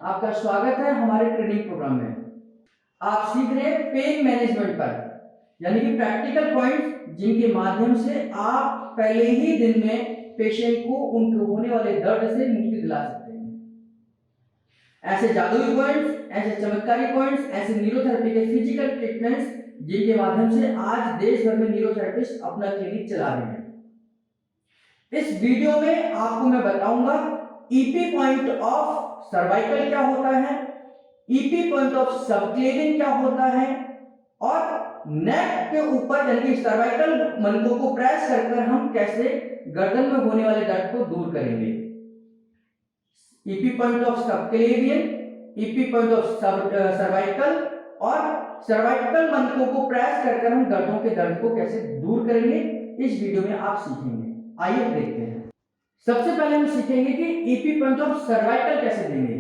आपका स्वागत है हमारे ट्रेनिंग प्रोग्राम में। आप सीख रहे हैं पेन मैनेजमेंट पर, यानी कि प्रैक्टिकल पॉइंट्स जिनके माध्यम से आप पहले ही दिन में पेशेंट को उनको होने वाले दर्द से मुक्ति दिला सकते हैं। ऐसे जादुई पॉइंट्स, ऐसे चमत्कारी पॉइंट्स, ऐसे न्यूरोथेरेपी के फिजिकल ट्रीटमेंट्स जिनके माध्यम से आज देश भर में न्यूरोथेरेपिस्ट अपना क्लिनिक चला रहे हैं। इस वीडियो में आपको मैं बताऊंगा ईपी पॉइंट ऑफ सर्वाइकल क्या होता है, ईपी पॉइंट ऑफ सबक्लेवियन क्या होता है, और नेक के ऊपर यानी कि सर्वाइकल मनकों को प्रेस कर हम कैसे गर्दन में होने वाले दर्द को दूर करेंगे। EP point of subclavian, EP point of cervical और सर्वाइकल मनकों को प्रेस कर हम गर्दनों के दर्द को कैसे दूर करेंगे, इस वीडियो में आप सीखेंगे। आइए देखते हैं। सबसे पहले हम सीखेंगे कि ईपी पॉइंट ऑफ सर्वाइकल कैसे देंगे।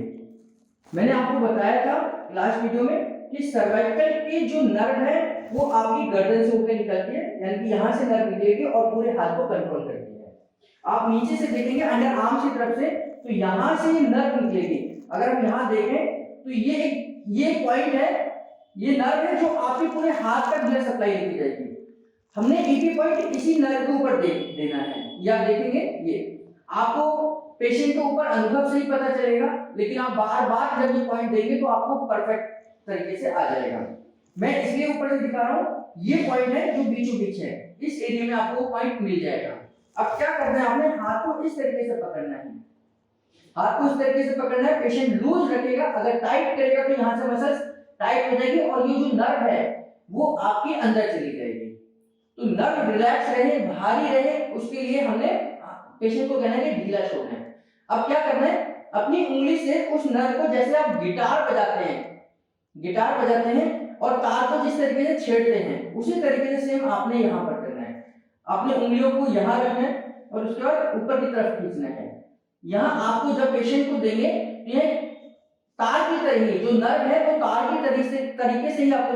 मैंने आपको बताया था लास्ट वीडियो में कि सर्वाइकल की जो नर्व है वो आपकी गर्दन से होकर निकलती है, यानी कि यहां से नर्व निकलेगी और पूरे हाथ को कंट्रोल करती है। आप नीचे से देखेंगे अंडर आर्म की तरफ से, तो यहां से ये नर्व निकलेगी। अगर हम यहां देखें तो ये पॉइंट है, ये नर्व है जो आपके पूरे हाथ तक ब्लड सप्लाई लेती जाएगी। हमने ईपी पॉइंट इसी नर्व के ऊपर देना है। या देखेंगे ये आपको पेशेंट के ऊपर अनुभव से ही पता चलेगा, लेकिन आप बार बार जब ये पॉइंट देंगे तो आपको परफेक्ट तरीके से आ जाएगा। मैं इसलिए ऊपर से दिखा रहा हूं, ये पॉइंट है जो बीचों बीच है, इस एरिया में आपको पॉइंट मिल जाएगा। अब क्या करना है, आपने हाथ को इस तरीके से पकड़ना है, हाथ को इस तरीके से पकड़ना है। पेशेंट लूज रखेगा, अगर टाइट करेगा तो यहां से मसल्स टाइट हो जाएगी और ये जो नर्व है वो आपके अंदर चली जाएगी। तो नर्व रिलैक्स रहे, भारी रहे, उसके लिए हमने पेशेंट को कहना है कि ढीला छोड़ना है। अब क्या करना है, अपनी उंगली से उस नर्व को, जैसे आप गिटार बजाते हैं और तार को जिस तरीके से छेड़ते हैं उसी तरीके से सेम आपने यहाँ पर करना है। अपने उंगलियों को यहाँ रखना है और उसके बाद ऊपर की तरफ खींचना है। यहाँ आपको जब पेशेंट को देंगे तो ये तार की तरह ही, जो नर्व है वो तार की तरीके से ही आपको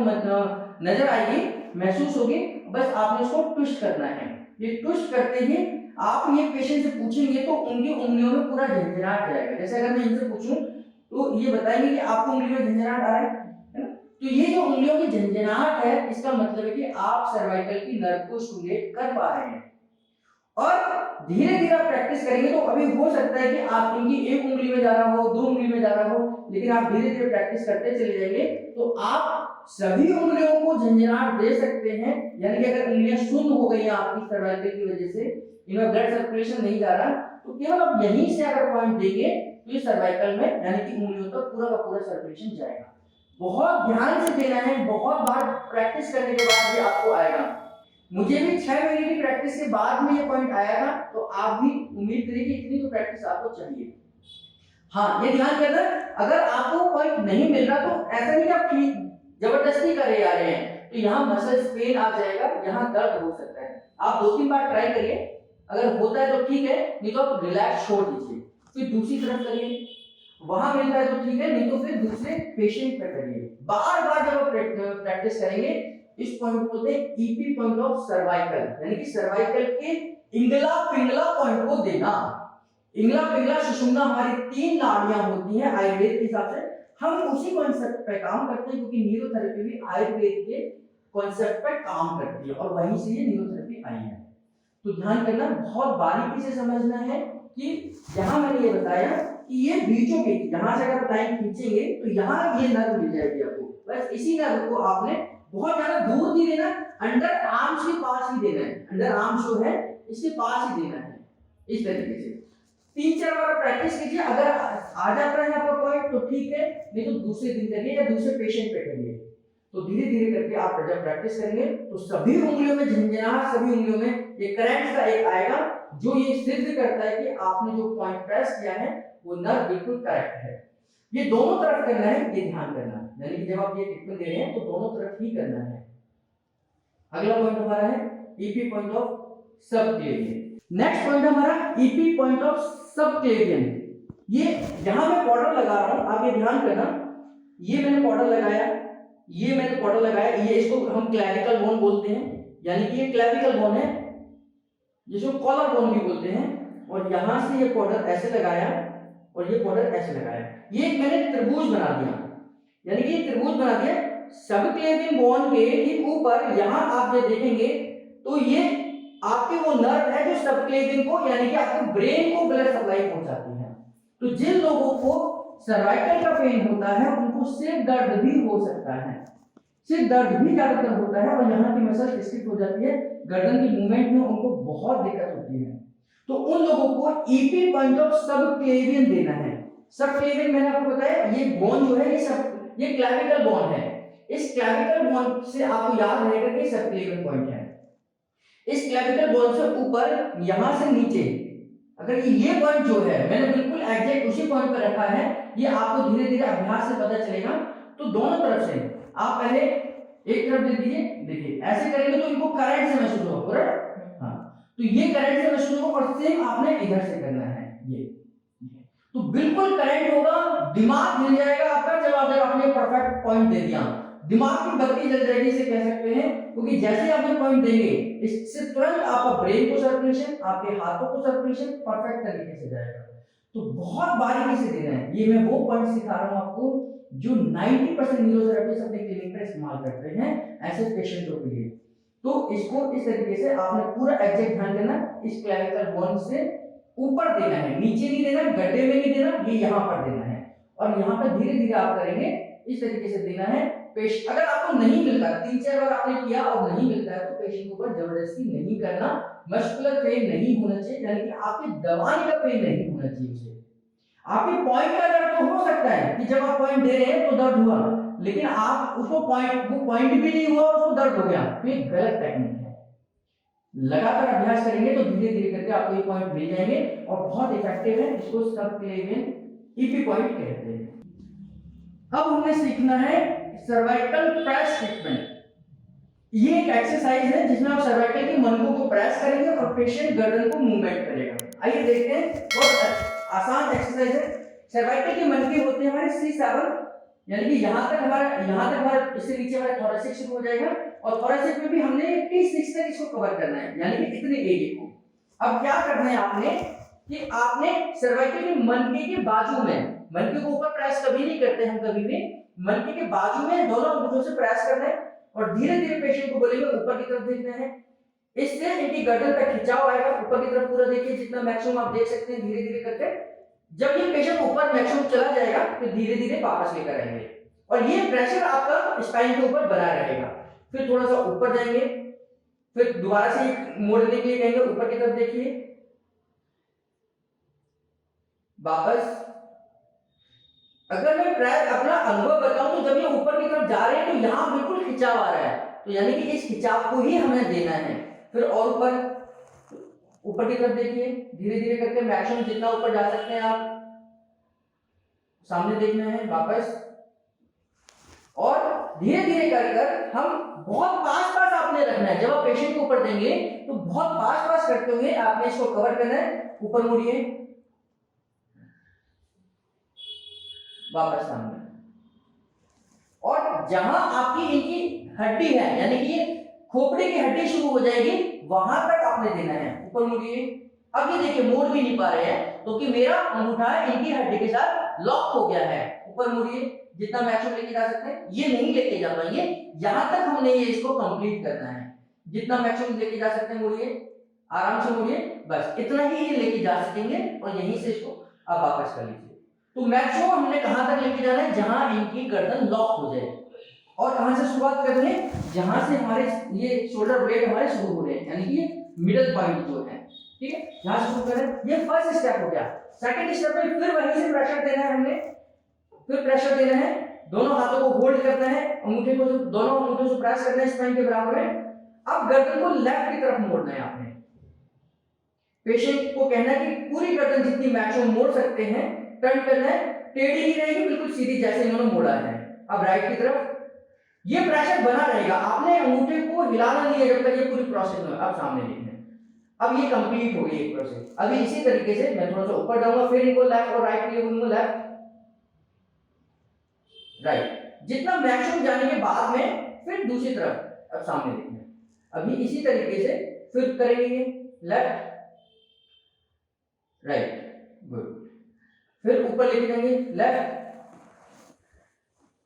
नजर आएगी, महसूस होगी। बस आपने उसको ट्विस्ट करना है। ये ट्विस्ट करते ही आप ये पेशेंट से पूछेंगे तो उनकी उंगलियों में पूरा झंझनाहट जाएगा। जैसे अगर मैं इनसे पूछूं तो ये बताएंगे कि आपको उंगली में झंझनाहट आ रहा है ना, तो ये जो उंगलियों की झंझनाहट है इसका मतलब है कि आप सर्वाइकल की नर्व को स्टिमुलेट कर पा रहे हैं। और धीरे धीरे आप प्रैक्टिस करेंगे तो अभी हो सकता है कि आप इनकी एक उंगली में जा रहा हो, दो उंगली में जा रहा हो, लेकिन आप धीरे धीरे प्रैक्टिस करते चले जाएंगे तो आप सभी उंगलियों को झंझनाहट दे सकते हैं। यानी कि अगर उंगलियां शून्य हो गई हैं आपकी सर्वाइकल की वजह से, इनमें ब्लड सर्कुलेशन नहीं जा रहा, तो केवल आप यहीं से अगर पॉइंट देंगे तो ये सर्वाइकल में यानी कि उंगलियों तक पूरा का पूरा सर्कुलेशन जाएगा। बहुत ध्यान से देना है, बहुत बार प्रैक्टिस करने के बाद ये आपको आएगा। मुझे भी 6 महीने की प्रैक्टिस के बाद में ये पॉइंट आया था, तो आप भी उम्मीद करिए कि इतनी तो प्रैक्टिस आपको चाहिए। हाँ, ये ध्यान करना, अगर आपको पॉइंट नहीं मिल रहा तो ऐसा नहीं कि आप जबरदस्ती करे जा रहे हैं, तो यहाँ मसल्स पेन आ जाएगा, यहाँ दर्द हो सकता है। आप 2-3 बार ट्राई करिए, अगर होता है तो ठीक है, नहीं तो आप रिलैक्स छोड़ दीजिए, फिर दूसरी तरफ करिए। वहां मिलता है तो ठीक है, नहीं तो फिर दूसरे पेशेंट पे करिए। बार बार जब आप प्रैक्टिस करेंगे, इस पॉइंट को बोलते हैं ईपी पॉइंट ऑफ सर्वाइकल, यानी कि सर्वाइकल के इंगला पिंगला पॉइंट को देना। इंगला पिंगला सुषुम्ना हमारी 3 नाड़ियां होती हैं आयुर्वेद के हिसाब से, हम उसी कॉन्सेप्ट पे काम करते हैं क्योंकि न्यूरोथेरेपी भी आयुर्वेद के कॉन्सेप्ट पे काम करती है और वहीं से ये न्यूरोथेरेपी आई है। तो ध्यान करना, बहुत बारीकी से समझना है कि यहाँ मैंने ये बताया कि ये बीचों बीच, यहाँ से अगर लाइन खींचेंगे तो यहाँ ये नर्व मिल जाएगी आपको। बस इसी नर्व को आपने बहुत ज्यादा दूर नहीं देना, अंडर आर्म्स के पास ही देना है। अंडर आर्म्स जो है इसके पास ही देना है, इस तरीके से 3-4 बार प्रैक्टिस कीजिए। अगर आ जाता है आपका पॉइंट तो ठीक है, नहीं तो दूसरे दिन करिए या दूसरे पेशेंट पे करिए। तो धीरे धीरे करके आप जब प्रैक्टिस करेंगे तो सभी उंगलियों में झंझनाहट, सभी उंगलियों में ये करंट का एक आएगा जो ये सिद्ध करता है कि आपने जो पॉइंट प्रेस किया है वो नर्व बिल्कुल करेक्ट है। ये दोनों तरफ करना है, ये ध्यान करना, यानी कि जब आप ये ट्रीटमेंट दे रहे हैं तो दोनों तरफ ही करना है। अगला पॉइंट हमारा है EP point of subclavian. Next point हमारा ईपी पॉइंट ऑफ सबक्लेवियन। ये यहां मैं पाउडर लगा रहा हूं, आप ये ध्यान करना, ये मैंने पाउडर लगाया, ये मैंने पाउडर लगाया, ये इसको हम क्लैविकल बोन बोलते हैं, यानी कि ये क्लैविकल बोन है जिसको कॉलर बोन भी बोलते हैं। और यहां से ये पाउडर ऐसे लगाया और ये पाउडर ऐसे लगाया। ये मैंने त्रिभुज बना दिया, यानी कि त्रिभुज बना दिया। सबक्लेवियन बोन के ठीक ऊपर यहाँ आप ये देखेंगे तो ये आपके वो नर्व है जो सबक्लेवियन को यानी कि आपके ब्रेन को ब्लड सप्लाई पहुंचाती है। तो जिन लोगों को सर्वाइकल का पेन होता है उनको सिर दर्द भी हो सकता है, सिर दर्द भी ज्यादातर होता है और यहाँ की मसल स्टिफ हो जाती है, गर्दन की मूवमेंट में उनको बहुत दिक्कत होती है। तो उन लोगों को ईपी पॉइंट ऑफ सबक्लेवियन देना है। सबक्लेवियन मैंने आपको बताया ये बोन जो है ये क्लैविकल बोन है। इस क्लैविकल बोन से आपको याद रहेगा कि सबक्लेवियन पॉइंट है। इस क्लैविकल बोन से ऊपर यहां से नीचे अगर ये पॉइंट जो है मैंने बिल्कुल एग्जैक्ट उसी पॉइंट पर रखा है, ये आपको धीरे धीरे अभ्यास से पता चलेगा। तो दोनों तरफ से आप पहले एक तरफ दे दीजिए, देखिए ऐसे करेंगे तो इनको करंट से महसूस होगा पूरा। हाँ, तो ये करंट से महसूस होगा और सेम आपने इधर से करना है ये, तो बिल्कुल करंट होगा, दिमाग हिल जाएगा आपका जब आपने परफेक्ट पॉइंट दे दिया, दिमाग की बत्ती जल जाएगी इसे कह सकते हैं, क्योंकि जैसे आप ये पॉइंट देंगे इससे तुरंत आपका ब्रेन को सर्कुलेशन, आपके हाथों को सर्कुलेशन परफेक्ट तरीके से जाएगा। तो बहुत बारीकी से देना है। ये मैं वो पॉइंट सिखा रहा हूं आपको जो 90% न्यूरोथेरेपिस्ट अपने क्लिनिक पर इस्तेमाल करते हैं ऐसे पेशेंटों के लिए। तो इसको इस तरीके से आपने पूरा एग्जैक्ट ध्यान देना, इस क्लैविकल बोन से ऊपर देना है, नीचे नहीं देना, गड्ढे में नहीं देना, ये यहाँ पर देना है और यहाँ पर धीरे धीरे आप करेंगे इस तरीके से देना है। अगर आपको नहीं मिलता, 3-4 बार आपने किया और नहीं मिलता है तो पेशेंट के ऊपर जबरदस्ती नहीं करना। मस्कुलर पेन नहीं होना चाहिए, यानी कि आपके दबाने का पेन नहीं होना चाहिए उसे। आपके पॉइंट का दर्द तो हो सकता है कि जब आप पॉइंट दे रहे हैं तो दर्द हुआ, लेकिन आप उसको वो पॉइंट भी नहीं हुआ उसको दर्द हो गया, तो ये गलत टेक्निक है। लगातार अभ्यास करेंगे तो धीरे धीरे करके आपको ये पॉइंट मिल जाएंगे और बहुत इफेक्टिव है। इसको सबक्लेवियन ईपी पॉइंट कहते हैं। अब हमें सीखना है सर्वाइकल प्रेस ट्रीटमेंट। ये एक एक्सरसाइज है जिसमें आप सर्वाइकल की मनकों को प्रेस करेंगे और पेशेंट गर्दन को मूवमेंट करेगा। आइए देखते हैं, बहुत आसान एक्सरसाइज है। सर्वाइकल की मनके होते हैं हमारे C7, यानी कि यहाँ तक हमारा इससे नीचे हमारा थोरेसिक शुरू हो जाएगा और थोरेसिक में भी हमने T6 तक इसको कवर करना है, यानी कि इतने एरिया को। अब क्या करना है आपने कि आपने सर्वाइकल के मनके के बाजू में, मनके को ऊपर प्रेस कभी नहीं करते हम कभी भी, मनके के बाजू में दोनों अंगूठों से प्रेस करना है और धीरे धीरे पेशेंट को बोलेंगे ऊपर की तरफ देखना है। इससे इनकी गर्दन पे खिंचाव आएगा, ऊपर की तरफ पूरा देखिए जितना मैक्सिमम आप देख सकते हैं, धीरे धीरे करके जब ये पेशेंट ऊपर मैक्सिमम चला जाएगा फिर धीरे धीरे वापस लेकर आएंगे और ये प्रेशर आपका स्पाइन के ऊपर बना रहेगा। फिर थोड़ा सा ऊपर जाएंगे, फिर दोबारा से मोड़ने के लिए कहेंगे ऊपर की तरफ देखिए, वापस। अगर मैं अपना अनुभव बताऊं तो जब ये ऊपर की तरफ जा रहे हैं तो यहाँ बिल्कुल खिंचाव आ रहा है, तो यानी कि इस खिंचाव को ही हमें देना है। फिर और ऊपर की तरफ देखिए, धीरे धीरे करके मैक्सिमम जितना ऊपर जा सकते हैं आप, सामने देखना है, वापस। और धीरे धीरे कर हम बहुत पास पास आपने रखना है। जब आप पेशेंट को ऊपर देंगे तो बहुत पास पास करते हुए आपने इसको कवर करना है। ऊपर मुड़िए, वापस सामने। और जहां आपकी इनकी हड्डी है, यानी कि खोपड़ी की हड्डी शुरू हो जाएगी, वहां तक आपने देना है। ऊपर मुड़िए। अब ये देखिए मोड़ भी नहीं पा रहे हैं क्योंकि मेरा अंगूठा इनकी हड्डी के साथ लॉक हो गया है। ऊपर मुड़िए, जितना मैक्सिमम लेके जा सकते हैं। ये नहीं लेके जा पाएंगे, यहां तक हमने ये इसको कंप्लीट करना है। जितना मैक्सिमम लेके जा सकते हैं मुड़िए, आराम से मुड़िए, बस इतना ही ये लेके जा सकेंगे और यहीं से इसको आप वापस कर लीजिए। तो मैक्सिमम हमने कहां तक लेके जाना है, जहां इनकी गर्दन लॉक हो जाए। और कहां से शुरुआत करनी है, जहां से हमारे ये शोल्डर ब्लेड हमारे शुरू हो रहे हैं, यानी कि ये मिडल पॉइंट जो है, ठीक है, यहां से शुरू करें। ये फर्स्ट स्टेप हो गया। सेकंड स्टेप में फिर वहीं से प्रेशर देना है हमने, फिर प्रेशर देना है, दोनों हाथों को होल्ड करना है, अंगूठे को दोनों अंगूठों से प्रेस करना है स्पाइन के बराबर में। अब गर्दन को लेफ्ट की तरफ मोड़ना है आपने। पेशेंट को कहना है कि पूरी गर्दन जितनी मैक्सिमम मोड़ सकते हैं टर्न करना है, टेढ़ी ही रहेगी बिल्कुल सीधी जैसे इन्होंने मोड़ा है। अब राइट की तरफ ये प्रेशर बना रहेगा, आपने अंगूठे को हिलाना नहीं है जब तक ये पूरी प्रोसेस में। अब सामने देखना है, अब ये कंप्लीट हो गई एक प्रोसेस। अभी इसी तरीके से मैं थोड़ा सा ऊपर जाऊंगा, फिर इनको लेफ्ट और राइट के लिए बोलूंगा, लेफ्ट राइट। जितना मैक्सिमम जाने के बाद में फिर दूसरी तरफ अब सामने देखना है। अभी इसी तरीके से फिर करेंगे, लेफ्ट राइट, गुड। फिर ऊपर लेके जाएंगे, लेफ्ट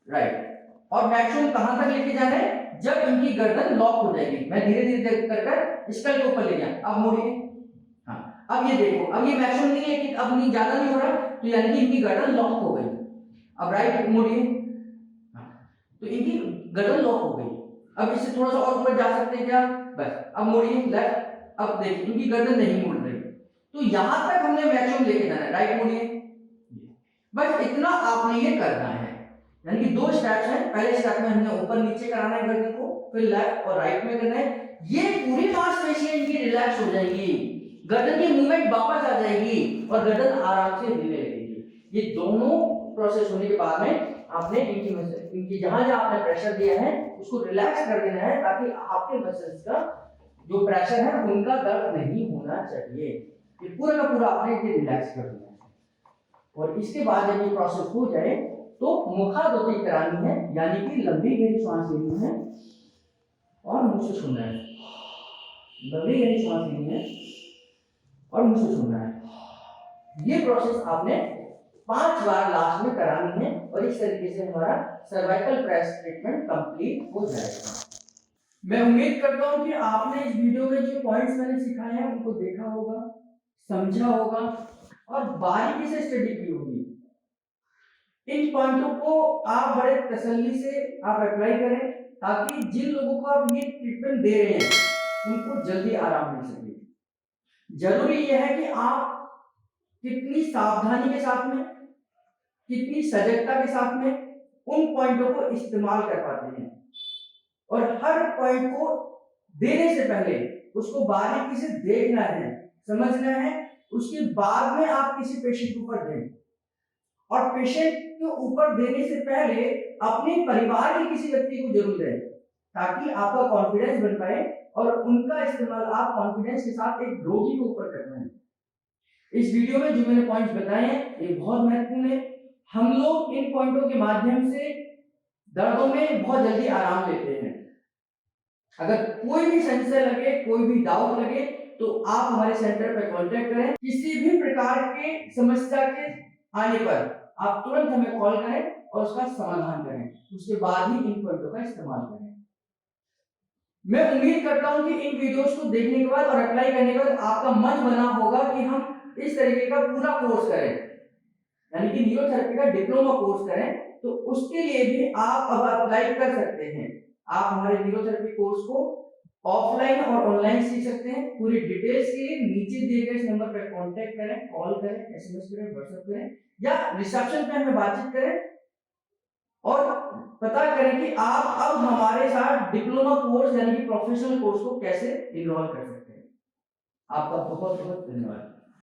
राइट। और मैक्सिमम कहां तक लेके जाना है, जब इनकी गर्दन लॉक हो जाएगी। मैं धीरे धीरे कर स्कल के ऊपर ले गया, अब मोड़िए। हाँ, अब ये देखो, अब ये मैक्सिमम नहीं है कि अब नहीं, ज्यादा नहीं हो रहा, तो यानी कि इनकी गर्दन लॉक हो गई। अब राइट मोड़िए, तो इनकी गर्दन लॉक हो गई। अब इससे थोड़ा सा और ऊपर जा सकते हैं क्या, बस। अब मोड़िए लेफ्ट, अब देखिए इनकी गर्दन नहीं मुड़ रही, तो यहां तक हमने मैक्सिमम लेके जाना है। राइट मोड़िए, बस इतना आपने ये करना है। यानी कि 2 स्टेप्स हैं। पहले स्टेप में हमने ऊपर नीचे कराना है गर्दन को, फिर लेफ्ट और राइट में करना है। ये पूरी मांसपेशियां इनकी रिलैक्स हो जाएंगी, गर्दन की मूवमेंट वापस आ जाएगी और गर्दन आराम से हिलने लगेगी। ये दोनों प्रोसेस होने के बाद में आपने इनकी जहां जहां आपने प्रेशर दिया है उसको रिलैक्स कर देना है, ताकि आपके मसल्स का जो प्रेशर है उनका दर्द नहीं होना चाहिए। ये पूरा का पूरा आपने इसे रिलैक्स कर देना है। और इसके बाद जब ये प्रोसेस हो जाए तो मुखादोती करानी है, यानी कि लंबी गहरी सांस लेनी है और मुंह से छोड़ना है। लंबी गहरी सांस लेनी है और मुंह से छोड़ना है। ये प्रोसेस आपने 5 बार लास्ट में करानी है, और इस तरीके से हमारा सर्वाइकल प्रेस ट्रीटमेंट कंप्लीट हो जाएगा। मैं उम्मीद करता हूं कि आपने इस वीडियो में जो पॉइंट्स मैंने सिखाए हैं उनको देखा होगा, समझा होगा और बारीकी से स्टडी की होगी। इन पॉइंटों को आप बड़े तसल्ली से आप अप्लाई करें, ताकि जिन लोगों को आप ये ट्रीटमेंट दे रहे हैं उनको जल्दी आराम मिल सके। जरूरी यह है कि आप कितनी सावधानी के साथ में, कितनी सजगता के साथ में उन पॉइंटों को इस्तेमाल कर पाते हैं, और हर पॉइंट को देने से पहले उसको बारीकी से देखना है, समझना है, उसके बाद में आप किसी पेशेंट के ऊपर दें। और पेशेंट के ऊपर देने से पहले अपने परिवार के किसी व्यक्ति को जरूर दें, ताकि आपका कॉन्फिडेंस बन पाए और उनका इस्तेमाल आप कॉन्फिडेंस के साथ एक रोगी के ऊपर करना है। इस वीडियो में जो मैंने पॉइंट्स बताए हैं ये बहुत महत्वपूर्ण है। हम लोग इन पॉइंटों के माध्यम से दर्दों में बहुत जल्दी आराम लेते हैं। अगर कोई भी संशय लगे, कोई भी डाउट लगे, तो आप हमारे सेंटर पर कांटेक्ट करें। किसी भी प्रकार के समस्या के आने पर आप तुरंत हमें कॉल करें और उसका समाधान करें, उसके बाद ही इन पॉइंटों का इस्तेमाल करें। मैं उम्मीद करता हूं कि इन वीडियोस को देखने के बाद और अप्लाई करने के बाद आपका मन बना होगा कि हम इस तरीके का पूरा कोर्स करें, यानी कि न्यूरोथेरेपी का डिप्लोमा कोर्स करें। तो उसके लिए भी आप अब अप्लाई कर सकते हैं। आप हमारे न्यूरोथेरेपी कोर्स को ऑफलाइन और ऑनलाइन सीख सकते हैं। पूरी डिटेल्स के लिए नीचे दिए गए इस नंबर पर कांटेक्ट करें, कॉल करें, एसएमएस करें, व्हाट्सएप करें या रिसेप्शन पे हमें बातचीत करें और पता करें कि आप अब हमारे साथ डिप्लोमा कोर्स यानी कि प्रोफेशनल कोर्स को कैसे इनरोल कर सकते हैं। आपका बहुत बहुत धन्यवाद।